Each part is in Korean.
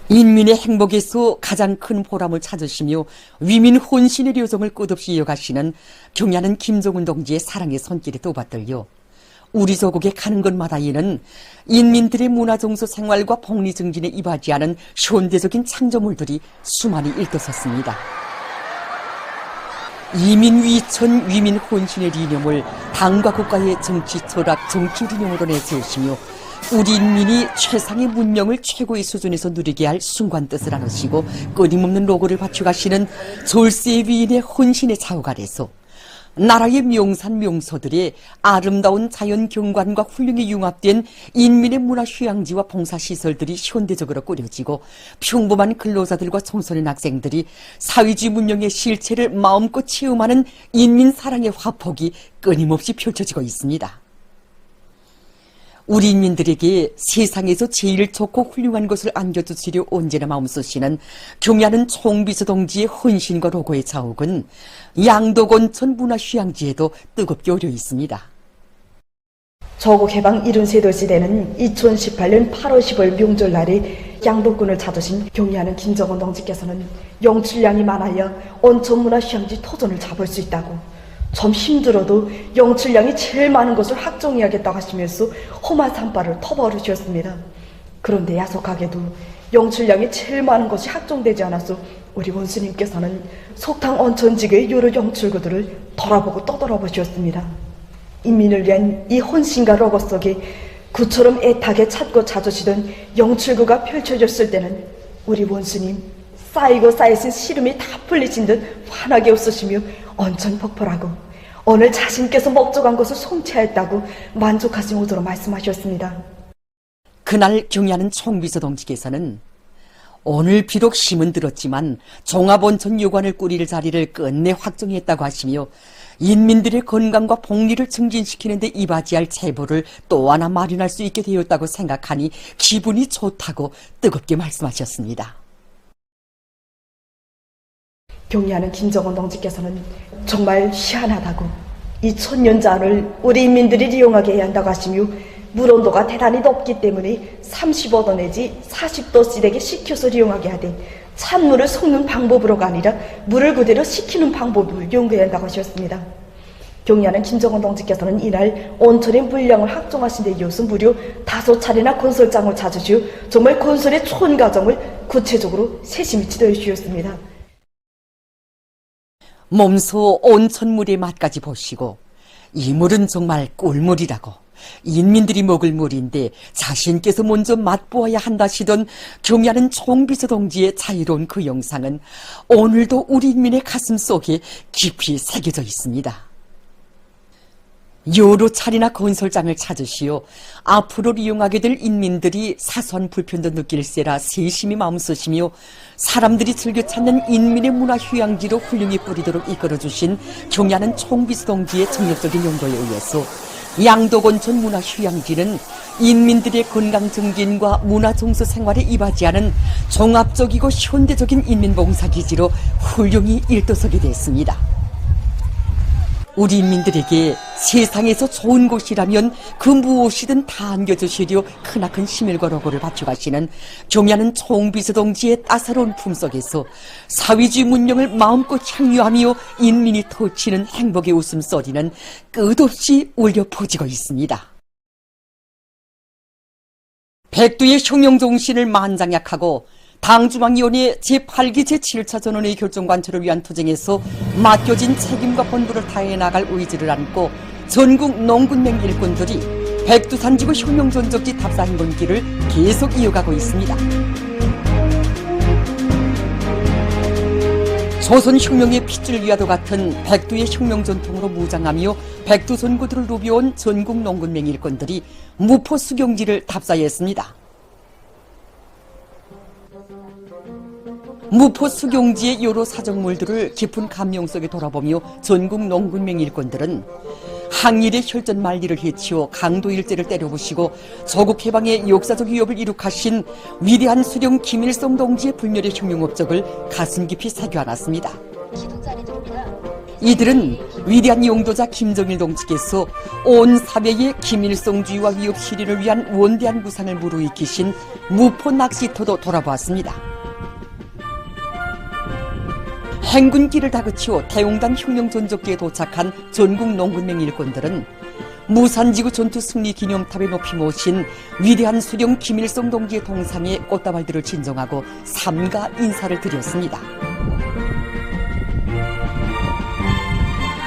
인민의 행복에서 가장 큰 보람을 찾으시며 위민 혼신의 료정을 끝없이 이어가시는 경야는 김정은 동지의 사랑의 손길에 또받들려 우리 조국에 가는 곳마다 이는 인민들의 문화정서 생활과 복리 증진에 이바지하는 현대적인 창조물들이 수많이 일떠섰습니다. 이민 위천 위민 혼신의 리념을 당과 국가의 정치 철학, 정치 리념으로 내세우시며 우리 인민이 최상의 문명을 최고의 수준에서 누리게 할 순간 뜻을 안으시고 끊임없는 노고를 바쳐가시는 졸세의 위인의 혼신의 자욱 아래서 나라의 명산 명소들의 아름다운 자연 경관과 훌륭히 융합된 인민의 문화 휴양지와 봉사시설들이 현대적으로 꾸려지고 평범한 근로자들과 청소년 학생들이 사회주의 문명의 실체를 마음껏 체험하는 인민 사랑의 화폭이 끊임없이 펼쳐지고 있습니다. 우리 인민들에게 세상에서 제일 좋고 훌륭한 것을 안겨주시려 언제나 마음쓰시는 경야는 총비서 동지의 헌신과 로고의 자욱은 양도곤천 문화휴양지에도 뜨겁게 오려 있습니다. 조국 해방 73도 시대는 2018년 8월 10일 명절날에 양도권을 찾으신 경야는 김정은 동지께서는 영출량이 많아야 온천 문화휴양지 토전을 잡을 수 있다고, 좀 힘들어도 영출량이 제일 많은 것을 확정해야겠다고 하시면서 험한 산발을 터버리셨습니다. 그런데 야속하게도 영출량이 제일 많은 것이 확정되지 않아서 우리 원수님께서는 속탕 온천지교의 여러 영출구들을 돌아보고 떠돌아보셨습니다. 인민을 위한 이 혼신과 로고 속에 구처럼 애타게 찾고 찾으시던 영출구가 펼쳐졌을 때는 우리 원수님 쌓이고 쌓이신 시름이 다 풀리신 듯 환하게 웃으시며 온천 폭포라고 오늘 자신께서 목적한 것을 성취하였다고 만족하신 오도로 말씀하셨습니다. 그날 경야는 총비서 동지께서는 오늘 비록 힘은 들었지만 종합온천 요관을 꾸릴 자리를 끝내 확정했다고 하시며 인민들의 건강과 복리를 증진시키는 데 이바지할 제보를 또 하나 마련할 수 있게 되었다고 생각하니 기분이 좋다고 뜨겁게 말씀하셨습니다. 경리하는 김정은 동지께서는 정말 희한하다고, 이 천년잔을 우리 인민들이 이용하게 해야 한다고 하시며 물 온도가 대단히 높기 때문에 35도 내지 40도씨되게 식혀서 이용하게 하되 찬물을 섞는 방법으로가 아니라 물을 그대로 식히는 방법을 연구해야 한다고 하셨습니다. 경리하는 김정은 동지께서는 이날 온천의 물량을 확정하신 데 이어서 무려 5차례나 건설장을 찾으시어 정말 건설의 촌 과정을 구체적으로 세심히 지도해 주셨습니다. 몸소 온천물의 맛까지 보시고 이 물은 정말 꿀물이라고, 인민들이 먹을 물인데 자신께서 먼저 맛보아야 한다시던 경야는 총비서 동지의 자유로운 그 영상은 오늘도 우리 인민의 가슴 속에 깊이 새겨져 있습니다. 여러 차례나 건설장을 찾으시어 앞으로 이용하게 될 인민들이 사소한 불편도 느낄세라 세심히 마음쓰시며 사람들이 즐겨 찾는 인민의 문화 휴양지로 훌륭히 뿌리도록 이끌어주신 경야는 총비서 동지의 정력적인 용도에 의해서 양도곤천 문화 휴양지는 인민들의 건강 증진과 문화 정서 생활에 이바지하는 종합적이고 현대적인 인민봉사기지로 훌륭히 일도서게 됐습니다. 우리 인민들에게 세상에서 좋은 곳이라면 그 무엇이든 다 안겨주시려 크나큰 심혈과 로고를 바쳐가시는 경야는 총비서 동지의 따사로운 품속에서 사회주의 문명을 마음껏 향유하며 인민이 터치는 행복의 웃음소리는 끝없이 울려 퍼지고 있습니다. 백두의 혁명정신을 만장약하고 당중앙위원회 제8기 제7차 전원의 결정관철을 위한 투쟁에서 맡겨진 책임과 본부를 다해 나갈 의지를 안고 전국 농군맹 일꾼들이 백두산지구 혁명전적지 답사행군길을 계속 이어가고 있습니다. 조선혁명의 핏줄 위와도 같은 백두의 혁명전통으로 무장하며 백두선고들을 누벼온 전국 농군맹 일꾼들이 무포 수경지를 답사했습니다. 무포 수경지의 여러 사정물들을 깊은 감명 속에 돌아보며 전국 농군맹 일꾼들은 항일의 혈전 만리를 해치워 강도 일제를 때려부시고 조국 해방의 역사적 위협을 이룩하신 위대한 수령 김일성 동지의 불멸의 혁명 업적을 가슴 깊이 새겨안았습니다. 이들은 위대한 용도자 김정일 동지께서 온 사회의 김일성주의와 위협 실현을 위한 원대한 구상을 무르익히신 무포 낚시터도 돌아보았습니다. 행군길을 다그치고 대용당 혁명 전적기에 도착한 전국 농군맹 일꾼들은 무산지구 전투 승리 기념탑에 높이 모신 위대한 수령 김일성 동지의 동상에 꽃다발들을 진정하고 삼가 인사를 드렸습니다.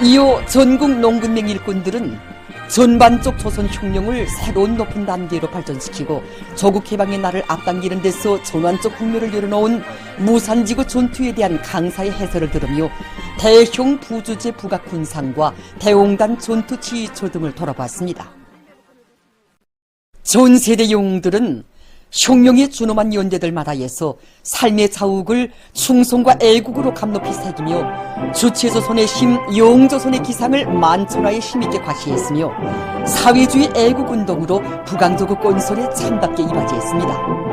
이후 전국 농군맹 일꾼들은 전반적 조선혁명을 새로운 높은 단계로 발전시키고 조국 해방의 날을 앞당기는 데서 전환적 국면을 열어놓은 무산지구 전투에 대한 강사의 해설을 들으며 대형 부주제 부각 군상과 대홍단 전투 지휘처 등을 돌아봤습니다. 전 세대 영웅들은 혁명의 준엄한 연대들마다에서 삶의 자욱을 충성과 애국으로 감높이 새기며 주체조선의 힘, 영조선의 기상을 만천하에 힘있게 과시했으며 사회주의 애국운동으로 북왕조국 건설에 참답게 이바지했습니다.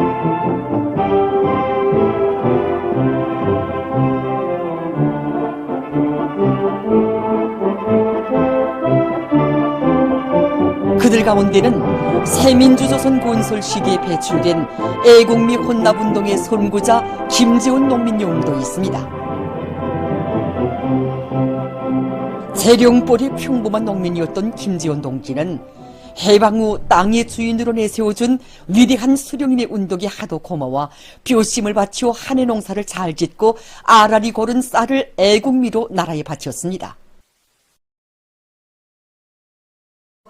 그들 가운데는 새민주조선 건설 시기에 배출된 애국미 혼납운동의 선구자 김재원 농민영웅도 있습니다. 재령벌의 평범한 농민이었던 김재원 동지는 해방 후 땅의 주인으로 내세워준 위대한 수령님의 운동이 하도 고마워 뼈심을 바치고 한해 농사를 잘 짓고 알알이 고른 쌀을 애국미로 나라에 바쳤습니다.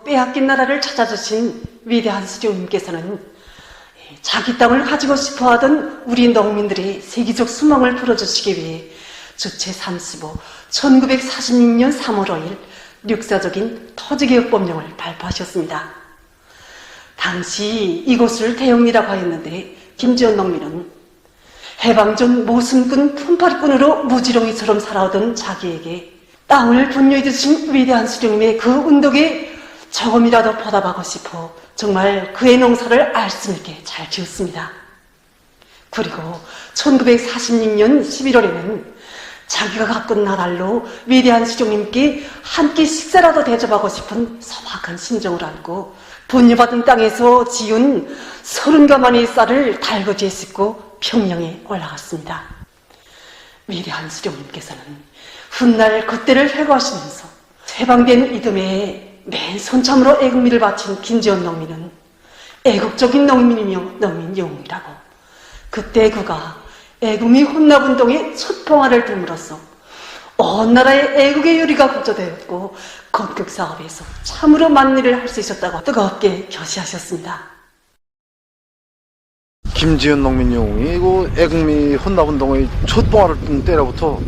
빼앗긴 나라를 찾아주신 위대한 수령님께서는 자기 땅을 가지고 싶어하던 우리 농민들의 세계적 수망을 풀어주시기 위해 주체 35, 1946년 3월 5일 역사적인 토지개혁법령을 발표하셨습니다. 당시 이곳을 대영리라고 하였는데 김지원 농민은 해방 전 모순꾼 품팔이꾼으로 무지렁이처럼 살아오던 자기에게 땅을 분유해 주신 위대한 수령님의 그 운동에 조금이라도 보답하고 싶어 정말 그의 농사를 알씀 있게 잘 지었습니다. 그리고 1946년 11월에는 자기가 가꾼 나달로 위대한 수령님께 한 끼 식사라도 대접하고 싶은 소박한 심정을 안고 분유받은 땅에서 지은 30가마니의 쌀을 달거지에 싣고 평양에 올라갔습니다. 위대한 수령님께서는 훗날 그때를 회고하시면서 해방된 이듬해에 맨손참으로 애국미를 바친 김지원 농민은 애국적인 농민이며 농민 영웅이라고 그때 그가 애국미 혼납운동의 첫 봉화를 들므로써 온 나라의 애국의 요리가 고조되었고 건국사업에서 참으로 많은 일을 할 수 있었다고 뜨겁게 교시하셨습니다. 김지은 농민 영웅이 그 애국미 혼납운동의 첫 봉화를 뜬 때로부터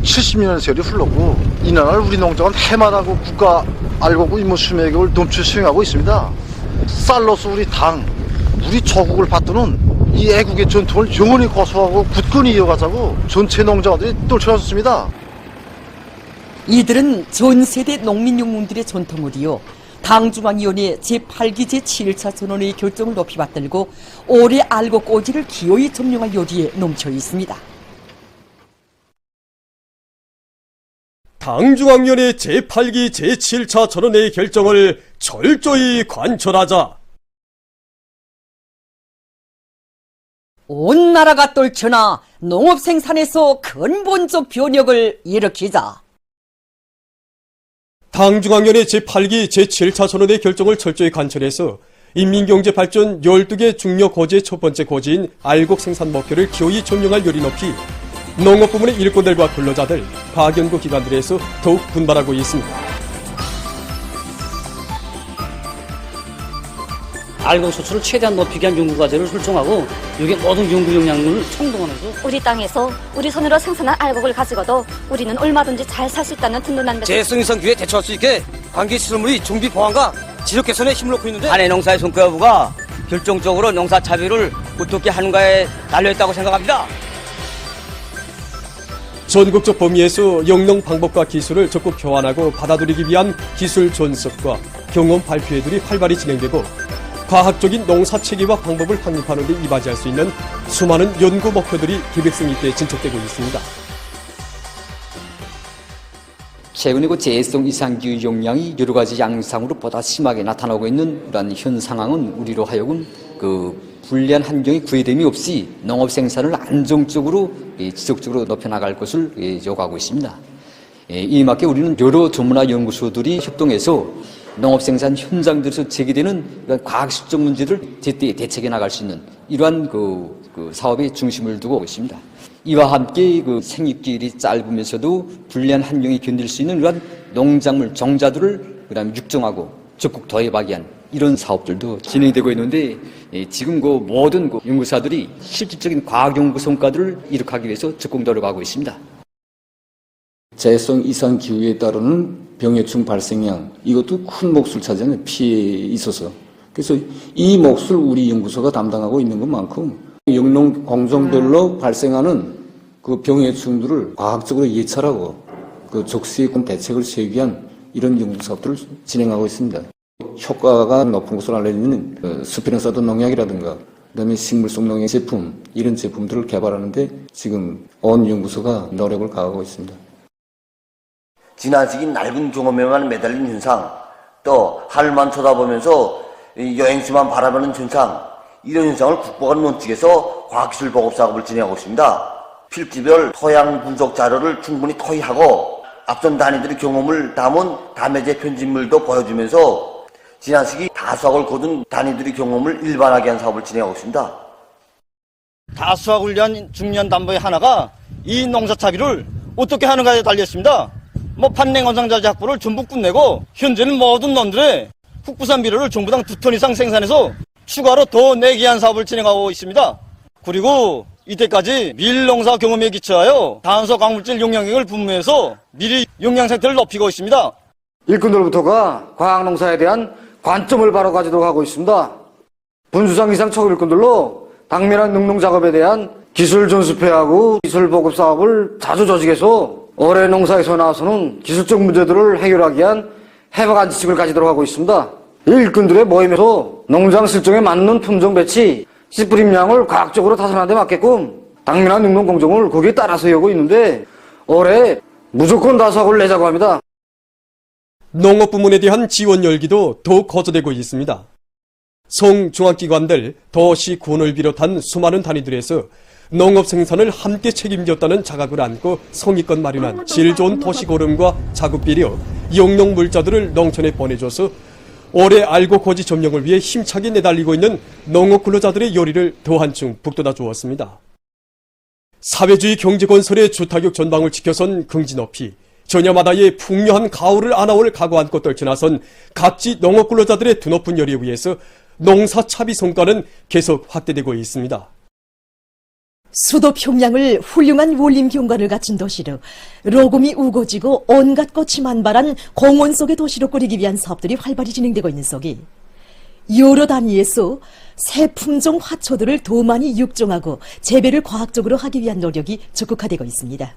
70년 세월이 흘렀고 이날 우리 농장은 해마다 그 국가 알곡 임무 수명을 넘쳐 수행하고 있습니다. 쌀로서 우리 당, 우리 조국을 받드는 이 애국의 전통을 영원히 고수하고 굳건히 이어가자고 전체 농장들이 떨쳐났습니다. 이들은 전 세대 농민영웅들의 전통을 이어 당중앙위원회 제8기 제7차 전원의 결정을 높이 받들고 올해 알곡 꼬지를 기어이 점령할 요리에 넘쳐 있습니다. 당중앙위원회 제8기 제7차 전원회의 결정을 철저히 관철하자. 온 나라가 떨쳐나 농업 생산에서 근본적 변혁을 일으키자. 당중앙위원회 제8기 제7차 전원회의 결정을 철저히 관철해서 인민경제발전 12개 중요 고지의 첫 번째 고지인 알곡 생산 목표를 기어이 점령할 요리 높이 농업부문의 일꾼들과 근로자들, 과학연구 기관들에서 더욱 분발하고 있습니다. 알곡 수출을 최대한 높이기 위한 연구과제를 설정하고 여기에 모든 연구 역량을 총동원해서 우리 땅에서 우리 손으로 생산한 알곡을 가지고도 우리는 얼마든지 잘 살 수 있다는 든든한 재해성 기후에 대처할 수 있게 관계 시설물의 정비 보완과 지역 개선에 힘을 놓고 있는데 한해 농사의 성과 여부가 결정적으로 농사 자비를 어떻게 하는가에 달려있다고 생각합니다. 전국적 범위에서 영농 방법과 기술을 적극 교환하고 받아들이기 위한 기술 존속과 경험 발표회들이 활발히 진행되고 과학적인 농사 체계와 방법을 확립하는 데 이바지할 수 있는 수많은 연구 목표들이 계획성 있게 진척되고 있습니다. 최근에 그 재해성 이상기후 영향이 여러 가지 양상으로 보다 심하게 나타나고 있는 이러한 현 상황은 우리로 하여금 그 불리한 환경이 구애됨이 없이 농업 생산을 안정적으로 지속적으로 높여나갈 것을 요구하고 있습니다. 이에 맞게 우리는 여러 전문화 연구소들이 협동해서 농업 생산 현장들에서 제기되는 이런 과학 실적 문제를 제때 대책해 나갈 수 있는 이러한 그 사업에 중심을 두고 있습니다. 이와 함께 그 생육기일이 짧으면서도 불리한 환경이 견딜 수 있는 이러한 농작물 종자들을 그다음에 육종하고 적극 도입하기 위한 이런 사업들도 진행되고 있는데 지금 그 모든 그 연구사들이 실질적인 과학 연구 성과들을 이룩하기 위해서 적극 노력하고 있습니다. 재해성 이상 기후에 따르는 병해충 발생량 이것도 큰 몫을 차지하는 피해에 있어서 그래서 이 몫을 우리 연구소가 담당하고 있는 것만큼 영농 공정별로 발생하는 그 병해충들을 과학적으로 예찰하고 그 적시에 대책을 세우기 위한 이런 연구 사업들을 진행하고 있습니다. 효과가 높은 것으로 알려지는 스페른사드 농약이라든가 그다음에 식물성 농약 제품 이런 제품들을 개발하는데 지금 온 연구소가 노력을 가하고 있습니다. 지난 시기 낡은 경험에만 매달린 현상, 또 하늘만 쳐다보면서 여행수만 바라보는 현상, 이런 현상을 국보관 원칙에서 과학기술 보급 작업을 진행하고 있습니다. 필지별 토양 분석 자료를 충분히 토의하고 앞선 단위들의 경험을 담은 담해제 편집물도 보여주면서 지난 시기 다수학을 거둔 단위들의 경험을 일반화하게 한 사업을 진행하고 있습니다. 다수학을 위한 중요한 담보의 하나가 이 농사차비를 어떻게 하는가에 달렸습니다. 판냉원상자재 확보를 전부 끝내고 현재는 모든 논들의 국부산 비료를 정부당 2톤 이상 생산해서 추가로 더 내기 위한 사업을 진행하고 있습니다. 그리고 이때까지 밀농사 경험에 기초하여 탄소 광물질 용량액을 분무해서 미리 용량 상태를 높이고 있습니다. 일꾼들부터가 과학농사에 대한 관점을 바로 가지도록 하고 있습니다. 분수상 이상 초급 일꾼들로 당면한 능농 작업에 대한 기술 전수회하고 기술 보급 사업을 자주 조직해서 올해 농사에서 나와서는 기술적 문제들을 해결하기 위한 해박한 지식을 가지도록 하고 있습니다. 일꾼들의 모임에서 농장 실정에 맞는 품종 배치, 씨 뿌림량을 과학적으로 타산하는 데 맞게끔 당면한 능농 공정을 거기에 따라서 하고 있는데 올해 무조건 다수학을 내자고 합니다. 농업 부문에 대한 지원 열기도 더욱 거저되고 있습니다. 성중앙기관들, 도시, 군을 비롯한 수많은 단위들에서 농업 생산을 함께 책임졌다는 자각을 안고 성의껏 마련한 질 좋은 도시고름과 자급비료, 영농 물자들을 농촌에 보내줘서 올해 알고 고지 점령을 위해 힘차게 내달리고 있는 농업 근로자들의 요리를 더 한층 북돋아 주었습니다. 사회주의 경제건설의 주타격 전방을 지켜선 긍지 높이 전야마다의 풍요한 가을을 안아올 각오 안고 떨쳐나선 각지 농업 근로자들의 드높은 열의에 의해서 농사 차비 성과는 계속 확대되고 있습니다. 수도 평양을 훌륭한 원림 경관을 갖춘 도시로 로금이 우거지고 온갖 꽃이 만발한 공원 속의 도시로 꾸리기 위한 사업들이 활발히 진행되고 있는 속에 여러 단위에서 새 품종 화초들을 더 많이 육종하고 재배를 과학적으로 하기 위한 노력이 적극화되고 있습니다.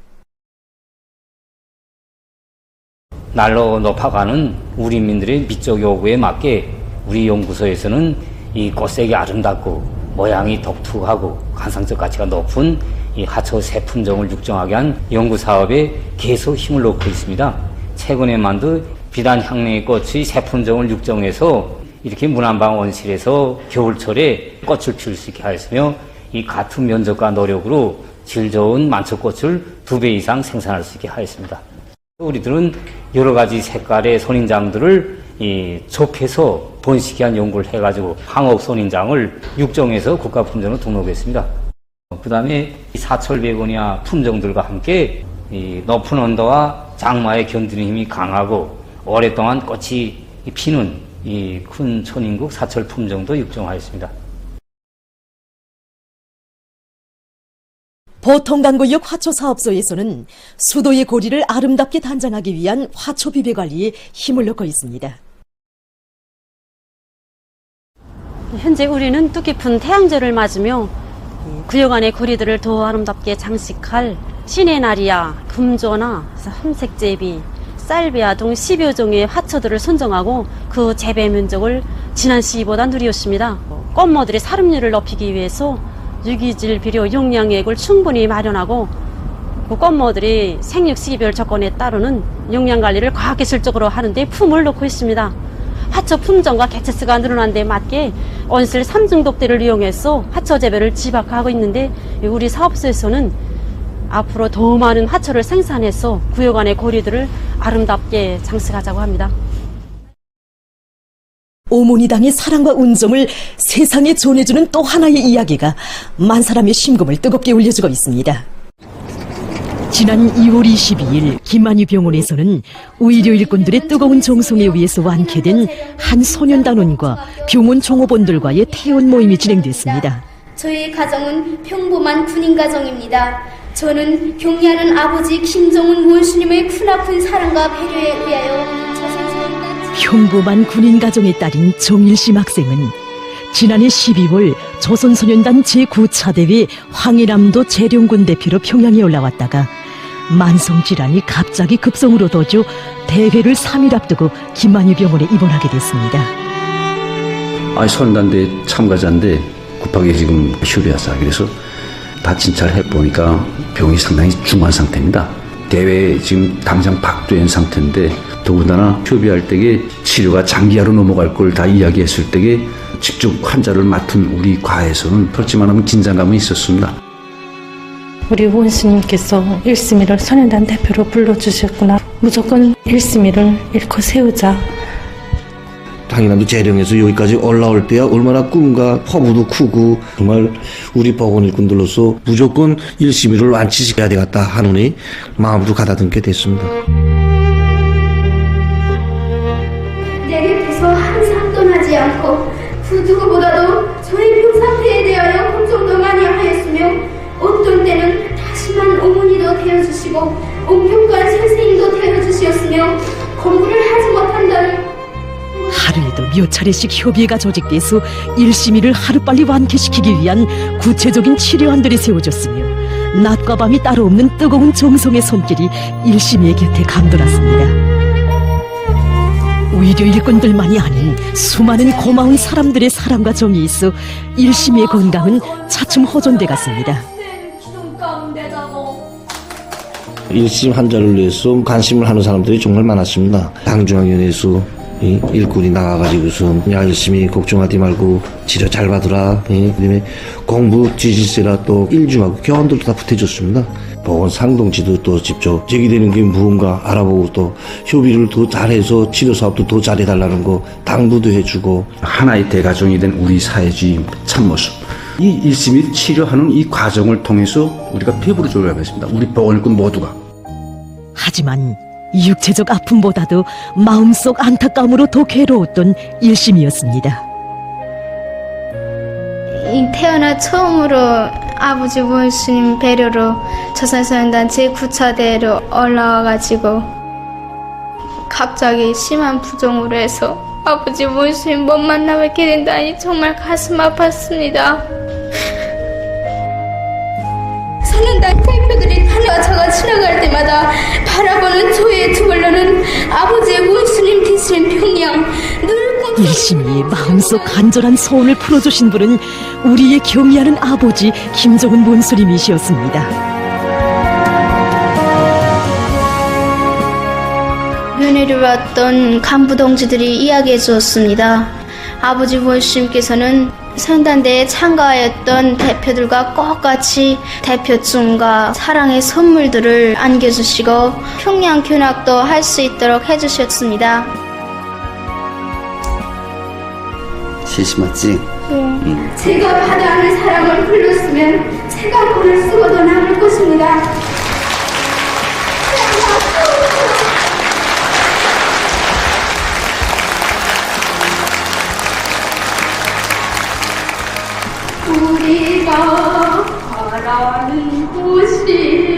날로 높아가는 우리 민들의 미적 요구에 맞게 우리 연구소에서는 이 꽃색이 아름답고 모양이 독특하고 관상적 가치가 높은 이 하초 새 품종을 육종하게 한 연구사업에 계속 힘을 놓고 있습니다. 최근에만도 비단 향내의 꽃의 새 품종을 육종해서 이렇게 문안방 온실에서 겨울철에 꽃을 피울 수 있게 하였으며 이 같은 면적과 노력으로 질 좋은 만초꽃을 2배 이상 생산할 수 있게 하였습니다. 우리들은 여러 가지 색깔의 선인장들을 접해서 번식한 연구를 해가지고 황옥 선인장을 육종해서 국가품종으로 등록했습니다. 그 다음에 사철베고니아 품종들과 함께 이 높은 온도와 장마에 견디는 힘이 강하고 오랫동안 꽃이 피는 이 큰 천인국 사철 품종도 육종하였습니다. 보통강구역 화초사업소에서는 수도의 고리를 아름답게 단장하기 위한 화초 비배 관리에 힘을 넣고 있습니다. 현재 우리는 뜻깊은 태양절을 맞으며 구역 안의 거리들을 더 아름답게 장식할 시네나리아, 금조나, 함색제비, 쌀비아 등 10여 종의 화초들을 선정하고 그 재배 면적을 지난 시기보다 늘렸습니다. 꽃모들의 살음률을 높이기 위해서 유기질 비료 용량액을 충분히 마련하고 꽃모들이 생육식이별 조건에 따르는 영양관리를 과학기술적으로 하는데 품을 놓고 있습니다. 화초 품종과 개체수가 늘어난 데 맞게 온실 3중독대를 이용해서 화초 재배를 지박하고 있는데 우리 사업소에서는 앞으로 더 많은 화초를 생산해서 구역 안의 거리들을 아름답게 장식하자고 합니다. 오모니당의 사랑과 운정을 세상에 전해주는 또 하나의 이야기가 만 사람의 심금을 뜨겁게 울려주고 있습니다. 지난 2월 22일 김만유 병원에서는 의료 일꾼들의 뜨거운 정성에 의해서 완쾌된 한 소년단원과 병원 종업원들과의 퇴원 모임이 진행됐습니다. 저희 가정은 평범한 군인 가정입니다. 저는 경리하는 아버지 김정은 원수님의 크나큰 사랑과 배려에 의하여 평범한 군인 가정의 딸인 정일심 학생은 지난해 12월 조선소년단 제9차 대회 황해남도 재령군 대표로 평양에 올라왔다가 만성질환이 갑자기 급성으로 도주 대회를 3일 앞두고 김만유 병원에 입원하게 됐습니다. 소년단대 참가자인데 급하게 지금 휴리 왔어요. 그래서 다 진찰을 해보니까 병이 상당히 중한 상태입니다. 대회에 지금 당장 박두현 상태인데 더군다나 휴비할 때에 치료가 장기화로 넘어갈 걸 다 이야기했을 때에 직접 환자를 맡은 우리 과에서는 그렇지만 긴장감은 있었습니다. 우리 원수님께서 1심이를 소년단 대표로 불러주셨구나. 무조건 1심이를 잃고 세우자. 당연히 재령에서 여기까지 올라올 때야 얼마나 꿈과 포부도 크고 정말 우리 보건 일꾼들로서 무조건 1심이를 완치시켜야 되겠다 하느니 마음도 가다듬게 됐습니다. 내 곁에서 항상 떠나지 않고 그 누구보다도 저의 병 상태에 대하여 걱정도 많이 하였으며 어떤 때는 다시만 어머니도 되어주시고 옥교관 선생님도 되어주시었으며 공부를 하지 못한다는 하루에도 몇 차례씩 협의회가 조직돼서 1심이를 하루빨리 완쾌시키기 위한 구체적인 치료안들이 세워졌으며 낮과 밤이 따로 없는 뜨거운 정성의 손길이 1심이의 곁에 감돌았습니다. 의료 일꾼들만이 아닌 수많은 고마운 사람들의 사랑과 정이 있어 1심이의 건강은 차츰 호전돼 갔습니다. 1심 환자를 위해서 관심을 하는 사람들이 정말 많았습니다. 당중앙위원회에서 일꾼이 나가가지고서 야 열심히 걱정하지 말고 치료 잘 받으라. 그다음에 공부 지지세라 또 일중하고 교원들도 다 붙여줬습니다. 보건 상동지도 또 직접 제기되는 게 무언가 알아보고 또 협의를 더 잘해서 치료 사업도 더 잘해달라는 거 당부도 해주고 하나의 대가정이 된 우리 사회주의 참모습. 이 1심이 치료하는 이 과정을 통해서 우리가 배부를 조려야겠습니다. 우리 보건일꾼 모두가. 하지만 육체적 아픔보다도 마음속 안타까움으로 더 괴로웠던 1심이었습니다. 태어나 처음으로 아버지 원수님 배려로 조선소년단 제9차 대회로 올라와가지고 갑자기 심한 부종으로 해서 아버지 원수님 못 만나뵙게 된다니 정말 가슴 아팠습니다. 소년단 대표들이 하나가 차가 지나갈 때마다 바라보는 저의 두 걸로는 아버지의 원수님 되시는 평양 늘 1심이의 마음속 간절한 소원을 풀어주신 분은 우리의 경의하는 아버지 김정은 원수님이시었습니다. 면회를 왔던 간부 동지들이 이야기해 주었습니다. 아버지 원수님께서는 선단대에 참가하였던 대표들과 똑같이 대표증과 사랑의 선물들을 안겨주시고 평양 견학도 할 수 있도록 해주셨습니다. 실심했지? 네. 제가 받아야 하는 사랑을 흘렸으면 세간권을 쓰고도 남을 것입니다. 우리가 바라는 곳이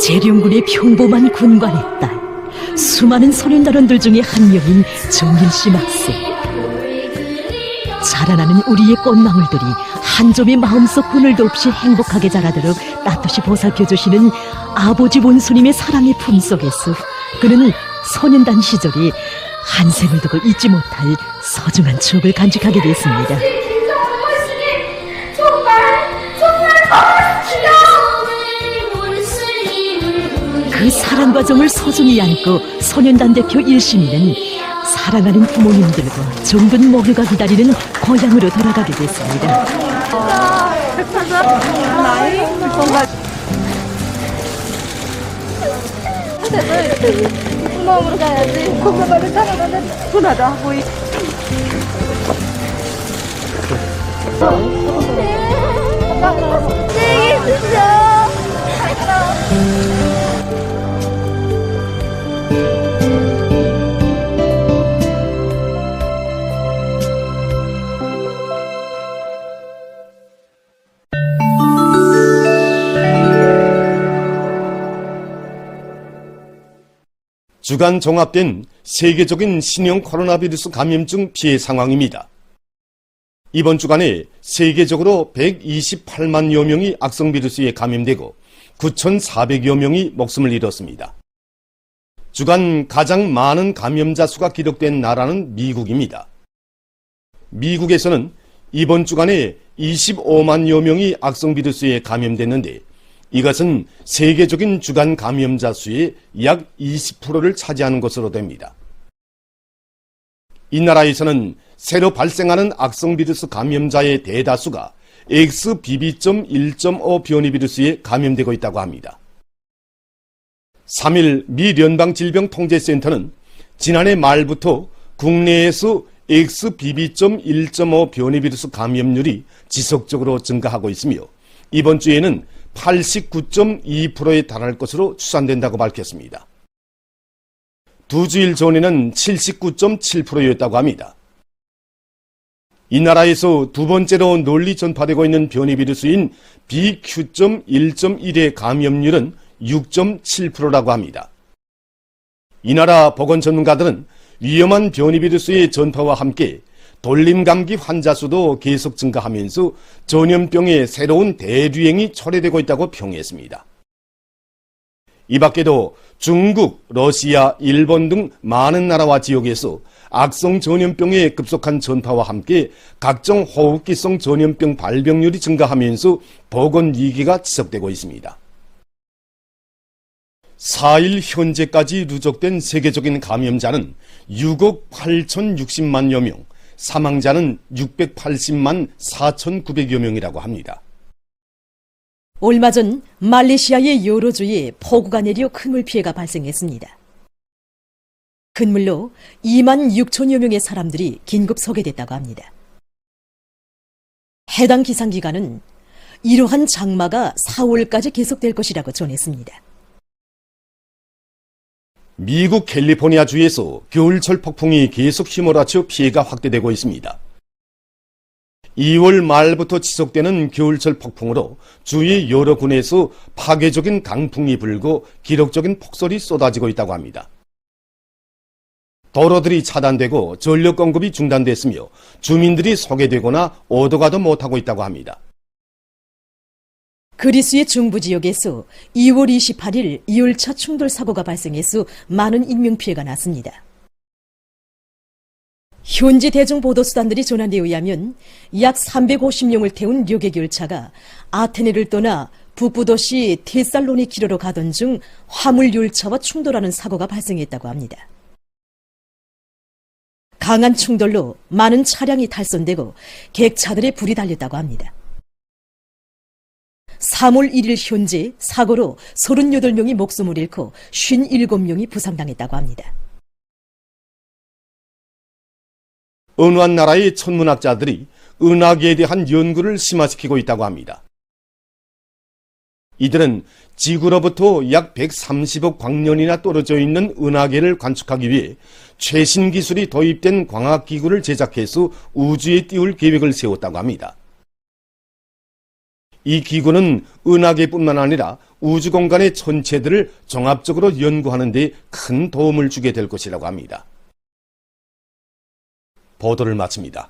재령군의 평범한 군관의 딸, 수많은 소년단원들 중에 한 명인 정일심 학생. 자라나는 우리의 꽃망울들이 한 점의 마음속 그늘도 없이 행복하게 자라도록 따뜻이 보살펴주시는 아버지 원수님의 사랑의 품속에서 그는 소년단 시절이 한 생을 두고 잊지 못할 소중한 추억을 간직하게 됐습니다. 김정은 원수님 정말 고맙습니다. 그 사랑과 정을 소중히 안고 소년단 대표 일심이는 사랑하는 부모님들과 정든 모교가 기다리는 고향으로 돌아가게 됐습니다. 마음으로 가야지. 건강하게 살아가는 분하다 하고 주간 종합된 세계적인 신형 코로나 바이러스 감염증 피해 상황입니다. 이번 주간에 세계적으로 128만여 명이 악성 바이러스에 감염되고 9,400여 명이 목숨을 잃었습니다. 주간 가장 많은 감염자 수가 기록된 나라는 미국입니다. 미국에서는 이번 주간에 25만여 명이 악성 바이러스에 감염됐는데 이것은 세계적인 주간 감염자 수의 약 20%를 차지하는 것으로 됩니다. 이 나라에서는 새로 발생하는 악성 바이러스 감염자의 대다수가 XBB.1.5 변이 바이러스에 감염되고 있다고 합니다. 3일 미 연방질병통제센터는 지난해 말부터 국내에서 XBB.1.5 변이 바이러스 감염률이 지속적으로 증가하고 있으며 이번 주에는 89.2%에 달할 것으로 추산된다고 밝혔습니다. 두 주일 전에는 79.7%였다고 합니다. 이 나라에서 두 번째로 널리 전파되고 있는 변이 바이러스인 BQ.1.1의 감염률은 6.7%라고 합니다. 이 나라 보건 전문가들은 위험한 변이 바이러스의 전파와 함께 돌림감기 환자 수도 계속 증가하면서 전염병의 새로운 대유행이 초래되고 있다고 평했습니다. 이 밖에도 중국, 러시아, 일본 등 많은 나라와 지역에서 악성 전염병의 급속한 전파와 함께 각종 호흡기성 전염병 발병률이 증가하면서 보건 위기가 지속되고 있습니다. 4일 현재까지 누적된 세계적인 감염자는 6억 8,060만여 명, 사망자는 680만 4,900여 명이라고 합니다. 얼마 전 말레이시아의 여로주에 폭우가 내려 큰 물피해가 발생했습니다. 큰 물로 2만 6천여 명의 사람들이 긴급 소개됐다고 합니다. 해당 기상기관은 이러한 장마가 4월까지 계속될 것이라고 전했습니다. 미국 캘리포니아주에서 겨울철 폭풍이 계속 휘몰아쳐 피해가 확대되고 있습니다. 2월 말부터 지속되는 겨울철 폭풍으로 주의 여러 군에서 파괴적인 강풍이 불고 기록적인 폭설이 쏟아지고 있다고 합니다. 도로들이 차단되고 전력 공급이 중단됐으며 주민들이 소개되거나 오도가도 못하고 있다고 합니다. 그리스의 중부 지역에서 2월 28일 열차 충돌 사고가 발생해서 많은 인명피해가 났습니다. 현지 대중보도수단들이 전한 데 의하면 약 350명을 태운 여객열차가 아테네를 떠나 북부도시 테살로니키로 가던 중 화물열차와 충돌하는 사고가 발생했다고 합니다. 강한 충돌로 많은 차량이 탈선되고 객차들의 불이 달렸다고 합니다. 3월 1일 현재 사고로 38명이 목숨을 잃고 57명이 부상당했다고 합니다. 어느 한 나라의 천문학자들이 은하계에 대한 연구를 심화시키고 있다고 합니다. 이들은 지구로부터 약 130억 광년이나 떨어져 있는 은하계를 관측하기 위해 최신 기술이 도입된 광학기구를 제작해서 우주에 띄울 계획을 세웠다고 합니다. 이 기구는 은하계뿐만 아니라 우주 공간의 천체들을 종합적으로 연구하는 데 큰 도움을 주게 될 것이라고 합니다. 보도를 마칩니다.